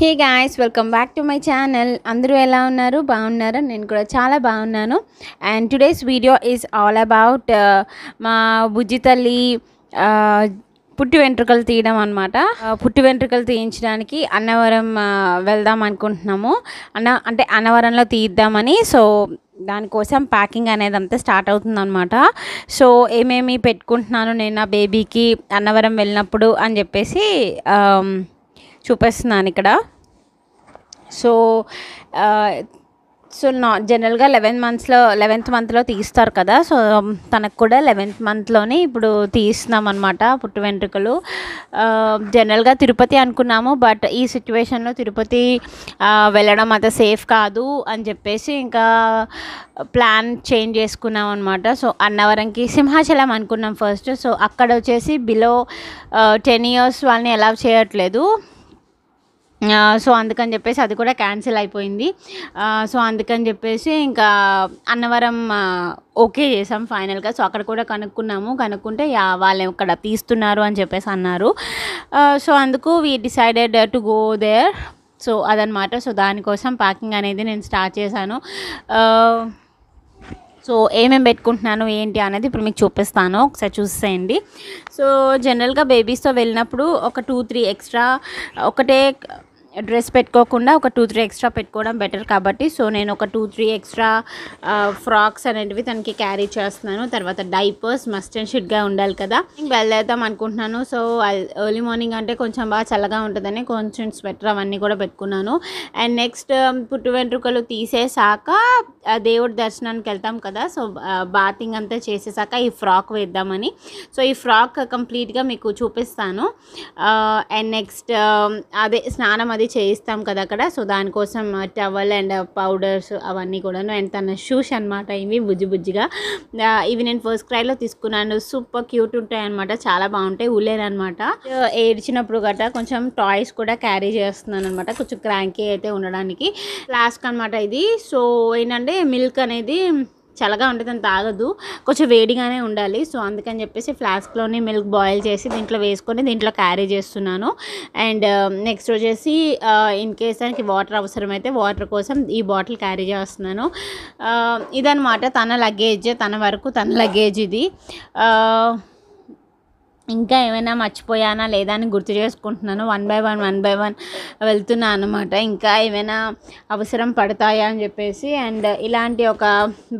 Hey guys, welcome back to my channel. అందరూ ఎలా ఉన్నారు? బాగున్నారా? నేను కూడా చాలా బాగున్నాను. And today's video is all about మా బుజ్జి తల్లి పుట్టి వెంట్రుకలు తీయడం అనమాట. పుట్టి వెంట్రుకలు తీయించడానికి అన్నవరం వెళ్దాం అనుకుంటున్నాము. అంటే అన్నవరంలో తీద్దామని. సో దానికోసం ప్యాకింగ్ అనేది అంతా స్టార్ట్ అవుతుంది అనమాట. సో ఏమేమి పెట్టుకుంటున్నాను నేను నా బేబీకి అన్నవరం వెళ్ళినప్పుడు అని చెప్పేసి చూపిస్తున్నాను ఇక్కడ. సో జనరల్గా 11th మంత్లో తీస్తారు కదా. సో తనకు కూడా 11th మంత్లోనే ఇప్పుడు తీస్తున్నాం అనమాట పుట్టు వెంట్రుకలు. జనరల్గా తిరుపతి అనుకున్నాము, బట్ ఈ సిచ్యువేషన్లో తిరుపతి వెళ్ళడం అంత సేఫ్ కాదు అని చెప్పేసి ఇంకా ప్లాన్ చేంజ్ చేసుకున్నాం అనమాట. సో అన్నవరంకి సింహాచలం అనుకున్నాం ఫస్ట్. సో అక్కడ వచ్చేసి బిలో 10 years వాళ్ళని అలౌ చేయట్లేదు. సో అందుకని చెప్పేసి అది కూడా క్యాన్సిల్ అయిపోయింది. సో అందుకని చెప్పేసి ఇంకా అన్నవరం ఓకే చేసాం ఫైనల్గా. సో అక్కడ కూడా కనుక్కుంటే వాళ్ళు ఇక్కడ తీస్తున్నారు అని చెప్పేసి అన్నారు. సో అందుకు we decided to go there. So అదనమాట. సో దానికోసం ప్యాకింగ్ అనేది నేను స్టార్ట్ చేశాను. సో ఏమేమి పెట్టుకుంటున్నాను ఏంటి అనేది ఇప్పుడు మీకు చూపిస్తాను, ఒకసారి చూసేయండి. సో జనరల్గా బేబీస్తో వెళ్ళినప్పుడు ఒక 2-3 ఎక్స్ట్రా, ఒకటే డ్రెస్ పెట్టుకోకుండా ఒక 2-3 ఎక్స్ట్రా పెట్టుకోవడం బెటర్ కాబట్టి సో నేను ఒక 2-3 ఎక్స్ట్రా ఫ్రాక్స్ అనేటివి తనకి క్యారీ చేస్తున్నాను. తర్వాత డైపర్స్ మస్ట్ అండ్ షుడ్గా ఉండాలి కదా. బయలుదేరుదాం అనుకుంటున్నాను. సో ఎర్లీ మార్నింగ్ అంటే కొంచెం బాగా చల్లగా ఉంటుందని కొంచెం స్వెటర్ అవన్నీ కూడా పెట్టుకున్నాను. అండ్ నెక్స్ట్ పుట్టు వెంట్రుకలు తీసేసాక దేవుడి దర్శనానికి వెళ్తాం కదా. సో బాతింగ్ అంతా చేసేసాక ఈ ఫ్రాక్ వేద్దామని. సో ఈ ఫ్రాక్ కంప్లీట్గా మీకు చూపిస్తాను. అండ్ నెక్స్ట్ అదే స్నానం అది చేయిస్తాం కదా అక్కడ. సో దానికోసం టవల్ అండ్ పౌడర్స్ అవన్నీ కూడాను. అండ్ తన షూస్ అనమాట ఇవి బుజ్జిగా. ఇవి నేను ఫస్ట్ క్రైలో తీసుకున్నాను. సూపర్ క్యూట్ ఉంటాయి అనమాట, చాలా బాగుంటాయి. ఉలేన్ అనమాట. ఏడ్చినప్పుడు గట్రా కొంచెం టాయ్స్ కూడా క్యారీ చేస్తున్నాను అనమాట, కొంచెం క్రాంకీ అయితే ఉండడానికి. ఫ్లాస్క్ అనమాట ఇది. సో ఏంటంటే మిల్క్ అనేది చల్లగా ఉంటుంది, అంత తాగదు, కొంచెం వేడిగానే ఉండాలి. సో అందుకని చెప్పేసి ఫ్లాస్క్లోనే మిల్క్ బాయిల్ చేసి దీంట్లో వేసుకొని దీంట్లో క్యారీ చేస్తున్నాను. అండ్ నెక్స్ట్ వచ్చేసి ఇన్ కేస్ దానికి వాటర్ అవసరమైతే వాటర్ కోసం ఈ బాటిల్ క్యారీ చేస్తున్నాను. ఇదనమాట తన లగేజ్, తన వరకు తన లగేజ్ ఇది. ఇంకా ఏమైనా మర్చిపోయానా లేదా అని గుర్తు చేసుకుంటున్నాను. వన్ బై వన్ వెళ్తున్నాను అనమాట, ఇంకా ఏమైనా అవసరం పడతాయా అని చెప్పేసి. అండ్ ఇలాంటి ఒక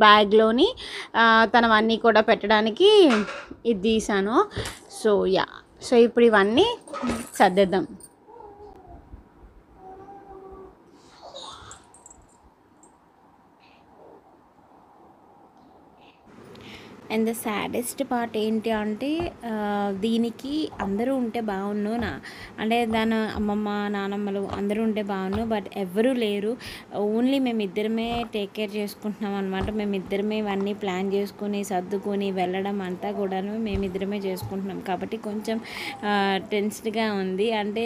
బ్యాగ్లోని తనవన్నీ కూడా పెట్టడానికి ఇది తీసాను. సో ఇప్పుడు ఇవన్నీ సర్దేద్దాం. అండ్ ద సాడెస్ట్ పార్ట్ ఏంటి అంటే దీనికి అందరూ ఉంటే బాగుండు, అంటే దాని అమ్మమ్మ నానమ్మలు అందరూ ఉంటే బాగుండు, బట్ ఎవరూ లేరు. ఓన్లీ మేమిద్దరమే టేక్ కేర్ చేసుకుంటున్నాం అనమాట. మేమిద్దరమే ఇవన్నీ ప్లాన్ చేసుకుని సర్దుకొని వెళ్ళడం అంతా కూడాను మేమిద్దరమే చేసుకుంటున్నాం కాబట్టి కొంచెం టెన్స్డ్గా ఉంది. అంటే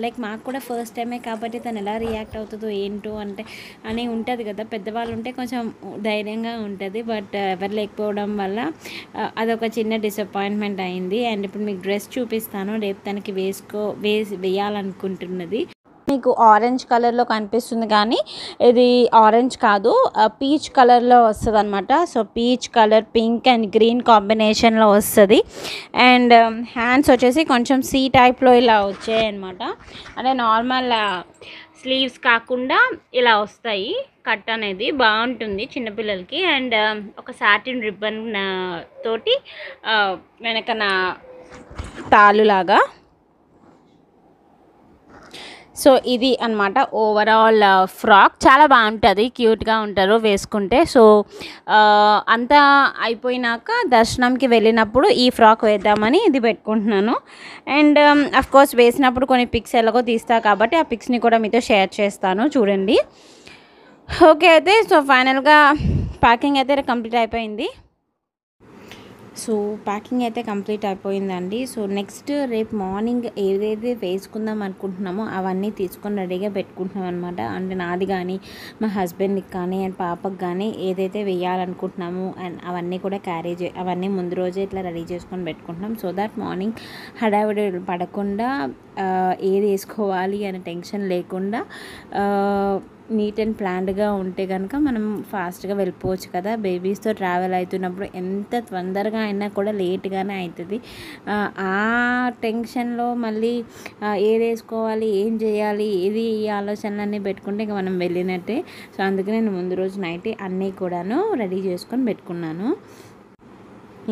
లైక్ మాకు కూడా ఫస్ట్ టైమే కాబట్టి తను ఎలా రియాక్ట్ అవుతుందో ఏంటో అని ఉంటుంది కదా. పెద్దవాళ్ళు ఉంటే కొంచెం ధైర్యంగా ఉంటుంది, బట్ ఎవరు లేకపోవడం వల్ల అదొక చిన్న డిసప్పాయింట్మెంట్ అయింది. అండ్ ఇప్పుడు మీకు డ్రెస్ చూపిస్తాను, రేపు తనకి వేయాలనుకుంటున్నది. మీకు ఆరెంజ్ కలర్లో కనిపిస్తుంది కానీ ఇది ఆరెంజ్ కాదు, పీచ్ కలర్లో వస్తుంది అనమాట. So peach colour, pink and green కాంబినేషన్లో వస్తుంది. అండ్ హ్యాండ్స్ వచ్చేసి కొంచెం సీ టైప్లో ఇలా వచ్చాయి అనమాట. అంటే నార్మల్ స్లీవ్స్ కాకుండా ఇలా వస్తాయి. కట్ అనేది బాగుంటుంది చిన్నపిల్లలకి. అండ్ ఒక సాటిన్ రిబ్బన్ తోటి వెనకన తాలులాగా. సో ఇది అనమాట ఓవరాల్ ఫ్రాక్. చాలా బాగుంటుంది, క్యూట్గా ఉంటారు వేసుకుంటే. సో అంతా అయిపోయినాక దర్శనంకి వెళ్ళినప్పుడు ఈ ఫ్రాక్ వేద్దామని ఇది పెట్టుకుంటున్నాను. అండ్ అఫ్కోర్స్ వేసినప్పుడు కొన్ని పిక్స్ ఎలాగో తీస్తా కాబట్టి ఆ పిక్స్ని కూడా మీతో షేర్ చేస్తాను, చూడండి. ఓకే అయితే సో ఫైనల్గా ప్యాకింగ్ అయితే కంప్లీట్ అయిపోయింది. సో ప్యాకింగ్ అయితే కంప్లీట్ అయిపోయిందండి. సో నెక్స్ట్ రేపు మార్నింగ్ ఏదైతే వేసుకుందాం అనుకుంటున్నామో అవన్నీ తీసుకొని రెడీగా పెట్టుకుంటున్నాం అనమాట. అంటే నాది కానీ మా హస్బెండ్కి కానీ అండ్ పాపకి కానీ ఏదైతే వేయాలనుకుంటున్నామో అండ్ అవన్నీ కూడా అవన్నీ ముందు రోజే ఇట్లా రెడీ చేసుకొని పెట్టుకుంటున్నాం. సో దట్ మార్నింగ్ హడావిడి పడకుండా ఏది వేసుకోవాలి అనే టెన్షన్ లేకుండా నీట్ అండ్ ప్లాన్డ్గా ఉంటే కనుక మనం ఫాస్ట్గా వెళ్ళిపోవచ్చు కదా. బేబీస్తో ట్రావెల్ అవుతున్నప్పుడు ఎంత తొందరగా అయినా కూడా లేట్గానే అవుతుంది. ఆ టెన్షన్లో మళ్ళీ ఏది వేసుకోవాలి, ఏం చేయాలి, ఏది ఈ ఆలోచనలన్నీ పెట్టుకుంటే ఇంకా మనం వెళ్ళినట్టే. సో అందుకే నేను ముందు రోజు నైట్ అన్నీ కూడాను రెడీ చేసుకొని పెట్టుకున్నాను.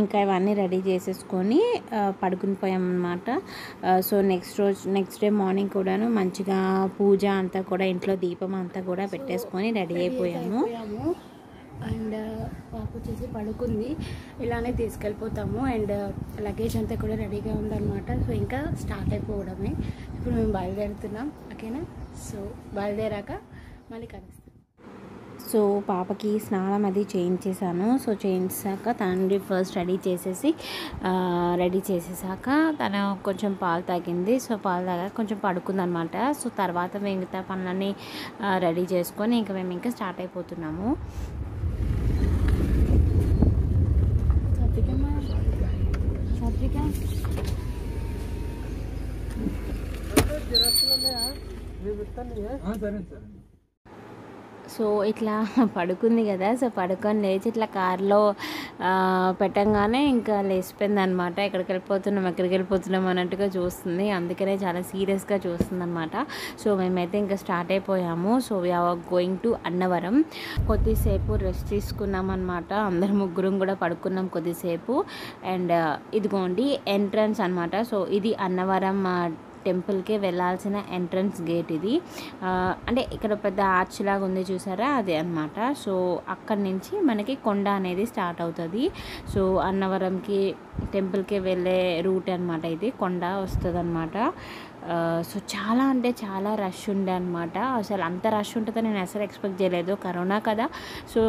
ఇంకా ఇవన్నీ రెడీ చేసేసుకొని పడుకుని పోయామన్నమాట. సో నెక్స్ట్ డే మార్నింగ్ కూడాను మంచిగా పూజ అంతా కూడా ఇంట్లో దీపం అంతా కూడా పెట్టేసుకొని రెడీ అయిపోయాము. అండ్ పాప వచ్చేసి పడుకుంది, ఇలానే తీసుకెళ్ళిపోతాము. అండ్ లగేజ్ అంతా కూడా రెడీగా ఉందన్నమాట. సో ఇంకా స్టార్ట్ అయిపోవడమే. ఇప్పుడు మేము బయలుదేరుతున్నాం, ఓకేనా. సో బయలుదేరాక మళ్ళీ కలుస్తాం. సో పాపకి స్నానం అది చేయించేసాను. సో చేయించాక తనని ఫస్ట్ రెడీ చేసేసాక తను కొంచెం పాలు తాగింది. సో పాలు తాగాక కొంచెం పడుకుందనమాట. సో తర్వాత మిగతా పనులన్నీ రెడీ చేసుకొని ఇంకా మేము ఇంకా స్టార్ట్ అయిపోతున్నాము. సో ఇట్లా పడుకుంది కదా. సో పడుకొని లేచి ఇట్లా కార్లో పెట్టంగానే ఇంకా లేచిపోయింది అనమాట. ఎక్కడికి వెళ్ళిపోతున్నాం అన్నట్టుగా చూస్తుంది. అందుకనే చాలా సీరియస్గా చూస్తుంది అనమాట. సో మేమైతే ఇంకా స్టార్ట్ అయిపోయాము. So we are going to Annavaram. కొద్దిసేపు రెస్ట్ తీసుకున్నాం అనమాట. అందరు ముగ్గురం కూడా పడుకున్నాం కొద్దిసేపు. అండ్ ఇదిగోండి ఎంట్రన్స్ అనమాట. సో ఇది అన్నవరం టెంపుల్కి వెళ్ళాల్సిన ఎంట్రన్స్ గేట్ ఇది. అంటే ఇక్కడ పెద్ద ఆర్చ్ లాగా ఉంది చూసారా, అదే అనమాట. సో అక్కడి నుంచి మనకి కొండ అనేది స్టార్ట్ అవుతుంది. సో అన్నవరంకి టెంపుల్కి వెళ్ళే రూట్ అనమాట ఇది. కొండ వస్తుంది అనమాట. సో చాలా అంటే చాలా రష్ ఉండే అనమాట. అసలు అంత రష్ ఉంటుందో నేను అసలు ఎక్స్పెక్ట్ చేయలేదు. కరోనా కదా, సో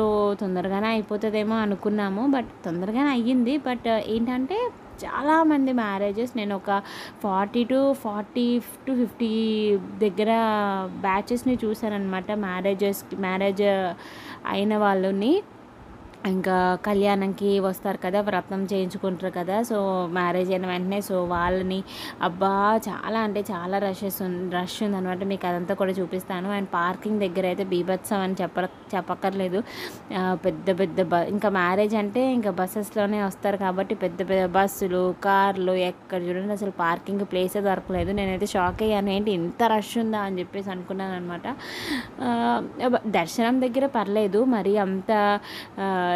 తొందరగానే అయిపోతుందేమో అనుకున్నాము. బట్ తొందరగానే అయ్యింది. బట్ ఏంటంటే చాలామంది మ్యారేజెస్, నేను ఒక 40 to 50 దగ్గర బ్యాచెస్ని చూశానమాట. మ్యారేజ్ అయిన వాళ్ళని ఇంకా కళ్యాణంకి వస్తారు కదా, వ్రతం చేయించుకుంటారు కదా. సో మ్యారేజ్ అయిన వెంటనే సో వాళ్ళని అబ్బా చాలా అంటే చాలా రష్ ఉందనమాట. మీకు అదంతా కూడా చూపిస్తాను. అండ్ పార్కింగ్ దగ్గర అయితే బీభత్సం అని చెప్పక్కర్లేదు. పెద్ద ఇంకా మ్యారేజ్ అంటే ఇంకా బస్సెస్లోనే వస్తారు కాబట్టి పెద్ద బస్సులు, కార్లు ఎక్కడ చూడండి అసలు పార్కింగ్ ప్లేసే దొరకలేదు. నేనైతే షాక్ అయ్యాను, ఏంటి ఇంత రష్ ఉందా అని చెప్పేసి అనుకున్నాను అనమాట. దర్శనం దగ్గర పర్లేదు, మరి అంత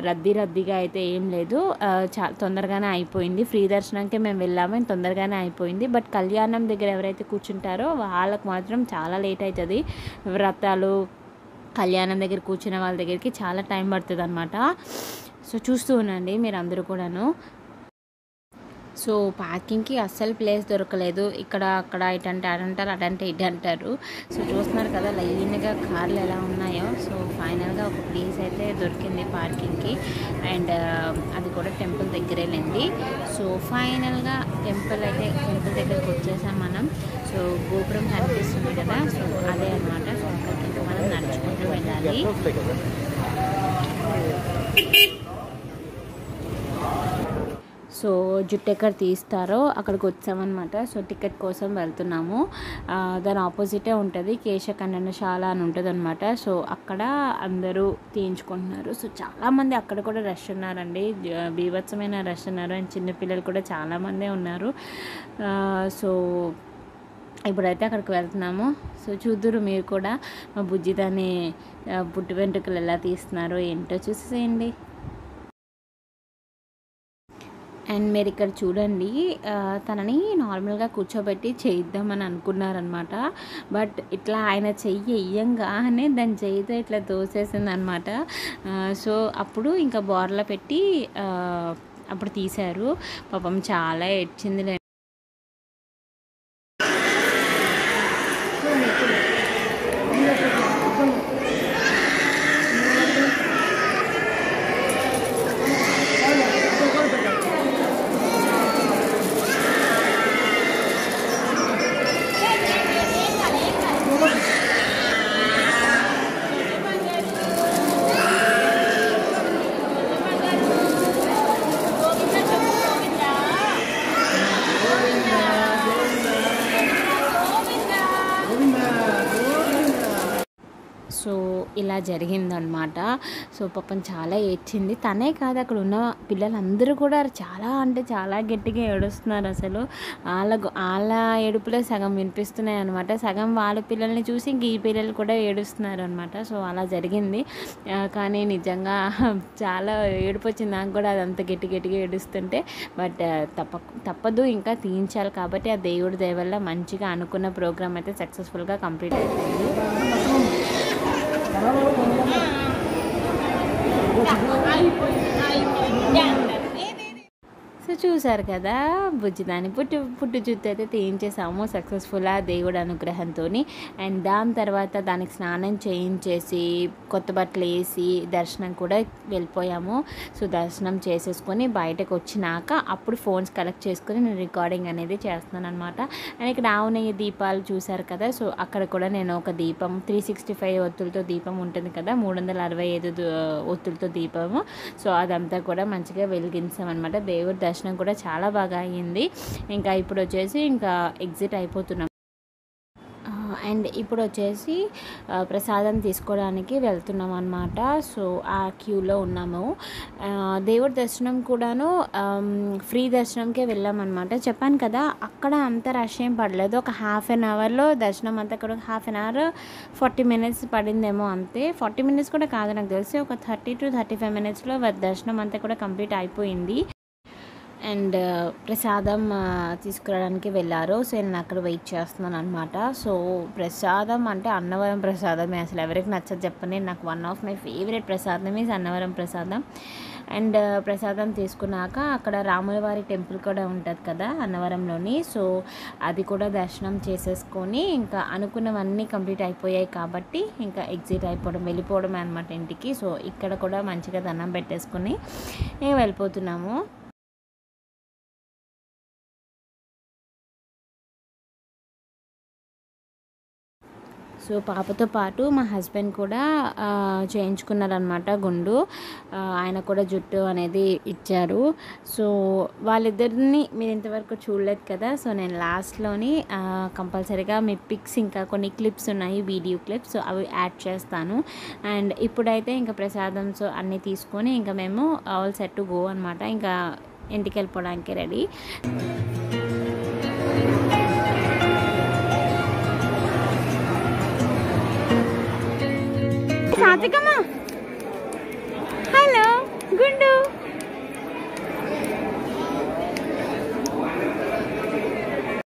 రద్దీగా అయితే ఏం లేదు. తొందరగానే అయిపోయింది. ఫ్రీ దర్శనానికి మేము వెళ్ళాము, తొందరగానే అయిపోయింది. బట్ కళ్యాణం దగ్గర ఎవరైతే కూర్చుంటారో వాళ్ళకు మాత్రం చాలా లేట్ అవుతుంది. వ్రతాలు కళ్యాణం దగ్గర కూర్చున్న వాళ్ళ దగ్గరికి చాలా టైం పడుతుంది అనమాట. సో చూస్తూ ఉండండి మీరు అందరూ కూడాను. సో పార్కింగ్కి అస్సలు ప్లేస్ దొరకలేదు. ఇక్కడ అక్కడ ఇటంటే అడంటారు, అటంటే ఇటు అంటారు. సో చూస్తున్నారు కదా లైన్గా కార్లు ఎలా ఉన్నాయో. సో ఫైనల్గా ఒక ప్లేస్ అయితే దొరికింది పార్కింగ్కి. అండ్ అది కూడా టెంపుల్ దగ్గరే లేండి. సో ఫైనల్గా టెంపుల్ దగ్గరికి వచ్చేసాం మనం. సో గోపురం కనిపిస్తుంది కదా, సో అదే అనమాట. సో అక్కడికి ఇంకా మనం నడుచుకుంటూ వెళ్ళాలి. సో జుట్టు ఎక్కడ తీస్తారో అక్కడికి వచ్చామన్నమాట. సో టికెట్ కోసం వెళ్తున్నాము. దాని ఆపోజిటే ఉంటుంది కేశఖండనశాల అని ఉంటుంది అనమాట. సో అక్కడ అందరూ తీయించుకుంటున్నారు. సో చాలామంది అక్కడ కూడా రష్ ఉన్నారండి, బీభత్సమైన రష్ ఉన్నారు. అండ్ చిన్నపిల్లలు కూడా చాలామందే ఉన్నారు. సో ఇప్పుడైతే అక్కడికి వెళ్తున్నాము. సో చూద్దురు మీరు కూడా మా బుజ్జి దాన్ని పుట్టి వెంట్రుకలు ఎలా తీస్తున్నారో ఏంటో చూసేయండి. అండ్ మీరు ఇక్కడ చూడండి, తనని నార్మల్గా కూర్చోబెట్టి చేయిద్దామని అనుకున్నారనమాట. బట్ ఇట్లా ఆయన చెయ్యి వెయ్యంగానే దాని చేయితో ఇట్లా తోసేసింది అనమాట. సో అప్పుడు ఇంకా బోర్లా పెట్టి అప్పుడు తీశారు. పాపం చాలా ఏడ్చింది. సో ఇలా జరిగిందనమాట. సో పాపం చాలా ఏడ్చింది. తనే కాదు, అక్కడ ఉన్న పిల్లలందరూ కూడా చాలా అంటే చాలా గట్టిగా ఏడుస్తున్నారు. అసలు వాళ్ళ ఏడుపులే సగం వినిపిస్తున్నాయి అనమాట. సగం వాళ్ళ పిల్లల్ని చూసి ఇంక ఈ పిల్లలు కూడా ఏడుస్తున్నారు అనమాట. సో అలా జరిగింది. కానీ నిజంగా చాలా ఏడుపు వచ్చింది నాకు కూడా, అదంతా గట్టిగా ఏడుస్తుంటే. బట్ తప్పదు, ఇంకా తీయించాలి కాబట్టి ఆ దేవుడి దయ వల్ల మంచిగా అనుకున్న ప్రోగ్రామ్ అయితే సక్సెస్ఫుల్గా కంప్లీట్ అయిపోయింది. సో చూసారు కదా, బుజ్జిదాని పుట్టు జుత్తు అయితే తీయించేసాము సక్సెస్ఫుల్గా దేవుడి అనుగ్రహంతో. అండ్ దాని తర్వాత దానికి స్నానం చేయించేసి కొత్త బట్టలు వేసి దర్శనం కూడా వెళ్ళిపోయాము. సో దర్శనం చేసేసుకొని బయటకు వచ్చినాక అప్పుడు ఫోన్స్ కలెక్ట్ చేసుకొని నేను రికార్డింగ్ అనేది చేస్తున్నాను అనమాట. అండ్ ఇక్కడ ఆవునయ్య దీపాలు చూసారు కదా, సో అక్కడ కూడా నేను ఒక దీపం 365 ఒత్తులతో దీపం ఉంటుంది కదా, 365 ఒత్తులతో దీపము. సో అదంతా కూడా మంచిగా వెలిగించామన్నమాట. దేవుడి దర్శనం కూడా చాలా బాగా అయ్యింది. ఇంకా ఇప్పుడు వచ్చేసి ఇంకా ఎగ్జిట్ అయిపోతున్నాం. అండ్ ఇప్పుడు వచ్చేసి ప్రసాదం తీసుకోవడానికి వెళ్తున్నాం అనమాట. సో ఆ క్యూలో ఉన్నాము. దేవుడి దర్శనం కూడాను ఫ్రీ దర్శనంకే వెళ్ళామన్నమాట. చెప్పాను కదా, అక్కడ అంత రష్ ఏం పడలేదు. ఒక హాఫ్ అన్ అవర్లో దర్శనం అంతా కూడా, హాఫ్ అన్ అవర్ 40 మినిట్స్ పడిందేమో అంతే. 40 మినిట్స్ కూడా కాదు, నాకు తెలిసి ఒక 30 to 35 మినిట్స్లో దర్శనం అంతా కూడా కంప్లీట్ అయిపోయింది. అండ్ ప్రసాదం తీసుకురావడానికి వెళ్ళారు. సో నేను అక్కడ వెయిట్ చేస్తున్నాను అనమాట. సో ప్రసాదం అంటే అన్నవరం ప్రసాదమే, అసలు ఎవరికి నచ్చదు చెప్పండి. నాకు వన్ ఆఫ్ మై ఫేవరెట్ ప్రసాదం ఈజ్ అన్నవరం ప్రసాదం. అండ్ ప్రసాదం తీసుకున్నాక అక్కడ రాములవారి టెంపుల్ కూడా ఉంటుంది కదా అన్నవరంలోని. సో అది కూడా దర్శనం చేసేసుకొని ఇంకా అనుకున్నవన్నీ కంప్లీట్ అయిపోయాయి కాబట్టి ఇంకా ఎగ్జిట్ వెళ్ళిపోవడమే అనమాట ఇంటికి. సో ఇక్కడ కూడా మంచిగా దండం పెట్టేసుకొని వెళ్ళిపోతున్నాము. సో పాపతో పాటు మా హస్బెండ్ కూడా చేయించుకున్నారనమాట గుండు. ఆయన కూడా జుట్టు అనేది ఇచ్చారు. సో వాళ్ళిద్దరిని మీరు ఇంతవరకు చూడలేదు కదా. సో నేను లాస్ట్లోని కంపల్సరీగా మీ పిక్స్ ఇంకా కొన్ని క్లిప్స్ ఉన్నాయి, వీడియో క్లిప్స్, అవి యాడ్ చేస్తాను. అండ్ ఇప్పుడైతే ఇంకా ప్రసాదం సో అన్నీ తీసుకొని ఇంకా మేము ఆల్ సెట్ టు గో అనమాట. ఇంకా ఇంటికి వెళ్ళిపోవడానికి రెడీ.